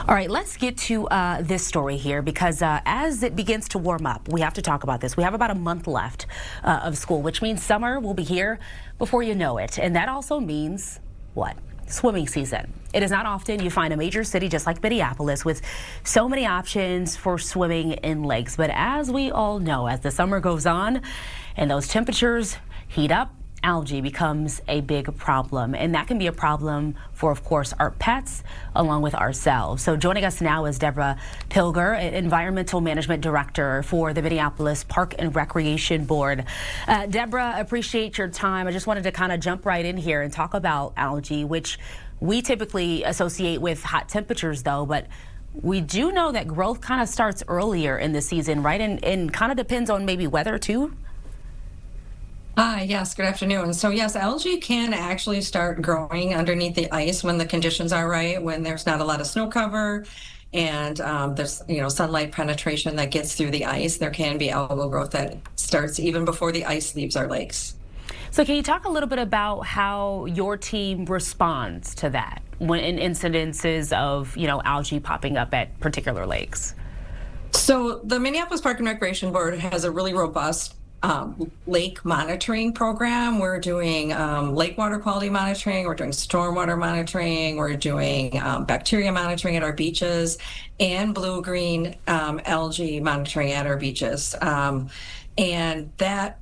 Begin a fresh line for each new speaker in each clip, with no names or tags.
All right, let's get to this story here because as it begins to warm up, we have to talk about this. We have about a month left of school, which means summer will be here before you know it. And that also means what? Swimming season. It is not often you find a major city just like Minneapolis with so many options for swimming in lakes. But as we all know, as the summer goes on and those temperatures heat up, algae becomes a big problem, and that can be a problem for, of course, our pets along with ourselves. So joining us now is Debra Pilger, Environmental Management Director for the Minneapolis Park and Recreation Board. Debra, appreciate your time. I just wanted to kind of jump right in here and talk about algae, which we typically associate with hot temperatures, though, but we do know that growth kind of starts earlier in the season, right? And kind of depends on maybe weather, too?
Yes, good afternoon. So yes, algae can actually start growing underneath the ice when the conditions are right, when there's not a lot of snow cover and there's sunlight penetration that gets through the ice. There can be algal growth that starts even before the ice leaves our lakes.
So can you talk a little bit about how your team responds to that when in incidences of algae popping up at particular lakes?
So the Minneapolis Park and Recreation Board has a really robust lake monitoring program. We're doing lake water quality monitoring, we're doing stormwater monitoring, we're doing bacteria monitoring at our beaches, and blue-green algae monitoring at our beaches. And that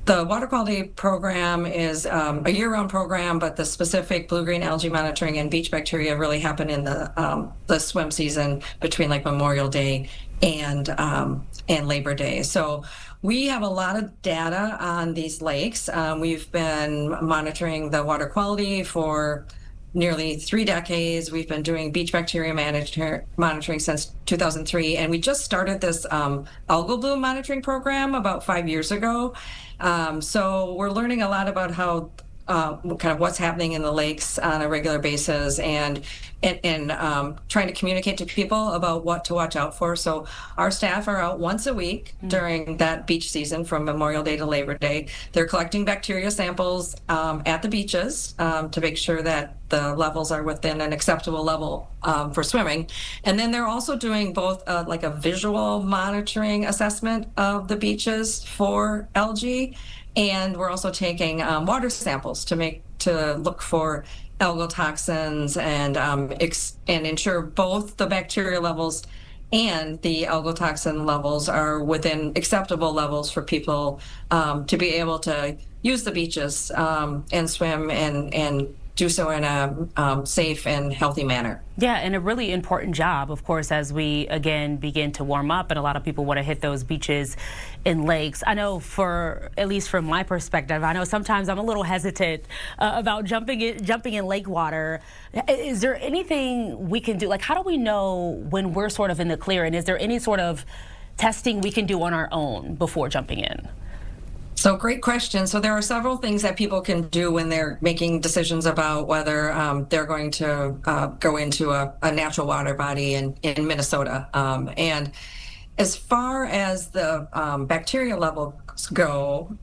the water quality program is a year-round program, but the specific blue-green algae monitoring and beach bacteria really happen in the swim season between like Memorial Day and Labor Day. So we have a lot of data on these lakes. We've been monitoring the water quality for nearly 3 decades. We've been doing beach bacteria monitoring since 2003, and we just started this algal bloom monitoring program about 5 years ago. So we're learning a lot about how kind of what's happening in the lakes on a regular basis, and trying to communicate to people about what to watch out for. So our staff are out once a week during that beach season from Memorial Day to Labor Day. They're collecting bacteria samples at the beaches to make sure that the levels are within an acceptable level for swimming. And then they're also doing both like a visual monitoring assessment of the beaches for algae, and we're also taking water samples to look for algal toxins and ensure both the bacteria levels and the algal toxin levels are within acceptable levels for people to be able to use the beaches and swim and do so in a safe and healthy manner.
Yeah, and a really important job, of course, as we, again, begin to warm up and a lot of people want to hit those beaches and lakes. I know at least from my perspective, I know sometimes I'm a little hesitant about jumping in lake water. Is there anything we can do? Like, how do we know when we're sort of in the clear? And is there any sort of testing we can do on our own before jumping in?
So great question. So there are several things that people can do when they're making decisions about whether they're going to go into a natural water body in Minnesota. And as far as the bacteria levels go,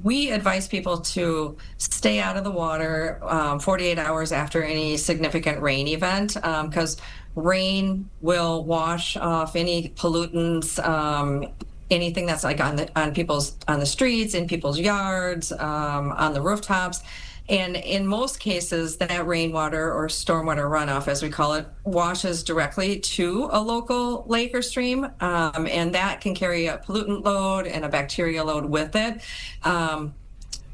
we advise people to stay out of the water 48 hours after any significant rain event, because rain will wash off any pollutants, anything that's like on the streets, in people's yards, on the rooftops. And in most cases, that rainwater or stormwater runoff, as we call it, washes directly to a local lake or stream. And that can carry a pollutant load and a bacteria load with it.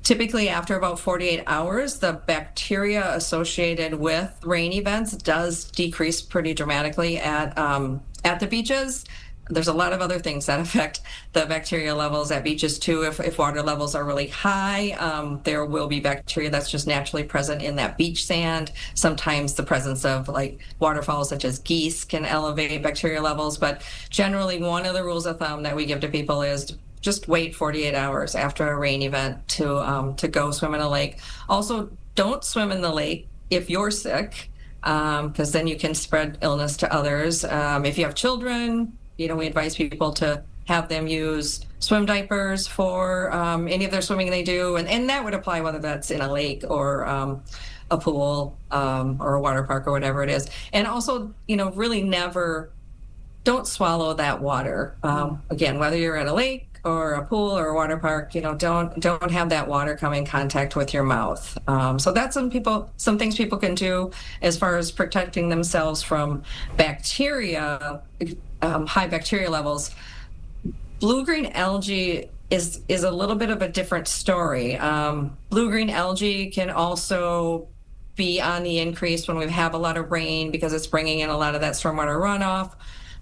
Typically, after about 48 hours, the bacteria associated with rain events does decrease pretty dramatically at the beaches. There's a lot of other things that affect the bacteria levels at beaches too. If water levels are really high, there will be bacteria that's just naturally present in that beach sand. Sometimes the presence of like waterfalls such as geese can elevate bacteria levels, but generally one of the rules of thumb that we give to people is just wait 48 hours after a rain event to go swim in a lake. Also, don't swim in the lake if you're sick, because then you can spread illness to others. If you have children, we advise people to have them use swim diapers for any of their swimming they do, and that would apply whether that's in a lake or a pool or a water park or whatever it is. And also, really never don't swallow that water. Again, whether you're at a lake or a pool or a water park, don't have that water come in contact with your mouth. So that's some things people can do as far as protecting themselves from bacteria, high bacteria levels. Blue-green algae is a little bit of a different story. Blue-green algae can also be on the increase when we have a lot of rain because it's bringing in a lot of that stormwater runoff,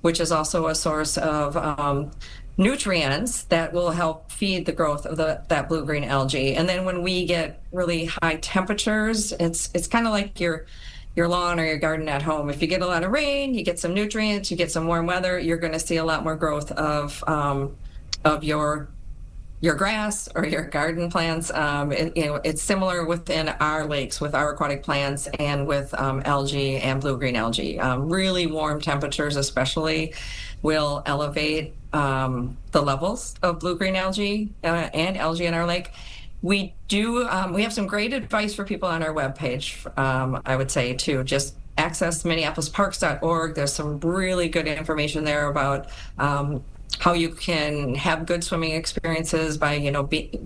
which is also a source of nutrients that will help feed the growth of that blue-green algae. And then when we get really high temperatures, it's kind of like your lawn or your garden at home. If you get a lot of rain, you get some nutrients, you get some warm weather, you're going to see a lot more growth of your grass or your garden plants. It's similar within our lakes with our aquatic plants and with algae and blue-green algae. Really warm temperatures especially will elevate the levels of blue-green algae and algae in our lake. We have some great advice for people on our webpage, I would say, too. Just access Minneapolis-Parks.org. There's some really good information there about how you can have good swimming experiences by,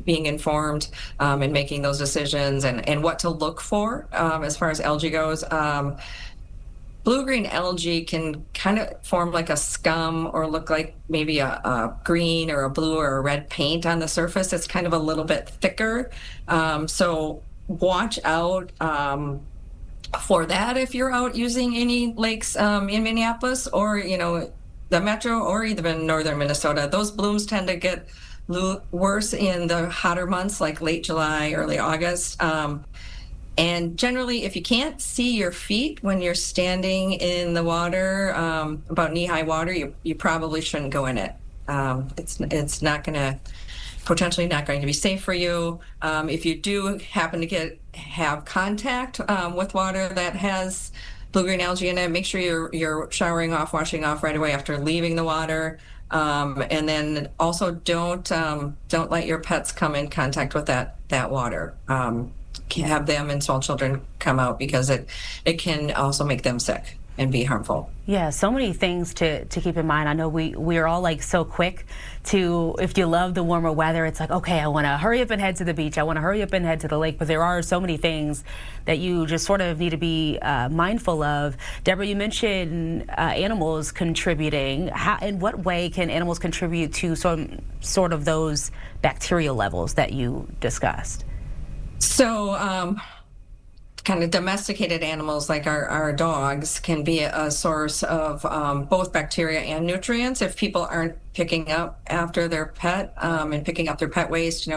being informed and making those decisions and what to look for as far as algae goes. Blue-green algae can kind of form like a scum or look like maybe a green or a blue or a red paint on the surface. It's kind of a little bit thicker. So watch out for that if you're out using any lakes in Minneapolis or, the metro or even northern Minnesota. Those blooms tend to get worse in the hotter months like late July, early August. And generally, if you can't see your feet when you're standing in the water, about knee-high water, you probably shouldn't go in it. It's not going to, potentially not going to be safe for you. If you do happen to have contact with water that has blue-green algae in it, make sure you're showering off, washing off right away after leaving the water. And then also don't let your pets come in contact with that water. Have them and small children come out because it can also make them sick and be harmful.
Yeah, so many things to keep in mind. I know we're all like so quick to, if you love the warmer weather, it's like, okay, I want to hurry up and head to the beach. I want to hurry up and head to the lake. But there are so many things that you just sort of need to be mindful of. Debra, you mentioned animals contributing. In what way can animals contribute to sort of those bacterial levels that you discussed?
So kind of domesticated animals like our dogs can be a source of both bacteria and nutrients if people aren't picking up after their pet and picking up their pet waste.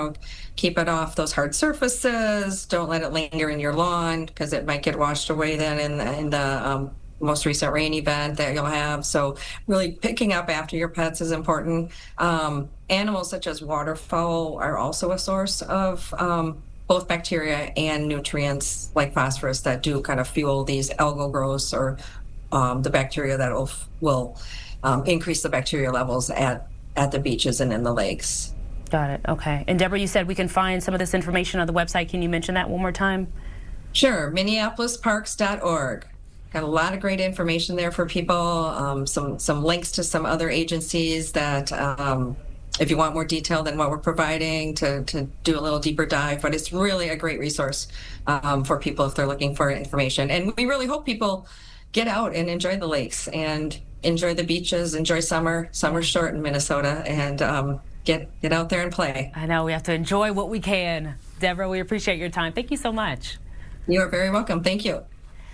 Keep it off those hard surfaces. Don't let it linger in your lawn because it might get washed away then in the most recent rain event that you'll have. So really picking up after your pets is important. Animals such as waterfowl are also a source of both bacteria and nutrients like phosphorus that do kind of fuel these algal growths or the bacteria that will increase the bacteria levels at the beaches and in the lakes.
Got it. Okay. And Debra, you said we can find some of this information on the website. Can you mention that one more time?
Sure. Minneapolis-Parks.org. Got a lot of great information there for people. Some links to some other agencies that if you want more detail than what we're providing to do a little deeper dive, but it's really a great resource for people if they're looking for information. And we really hope people get out and enjoy the lakes and enjoy the beaches, enjoy summer. Summer's short in Minnesota, and get out there and play.
I know, we have to enjoy what we can. Debra, we appreciate your time. Thank you so much.
You are very welcome. Thank you.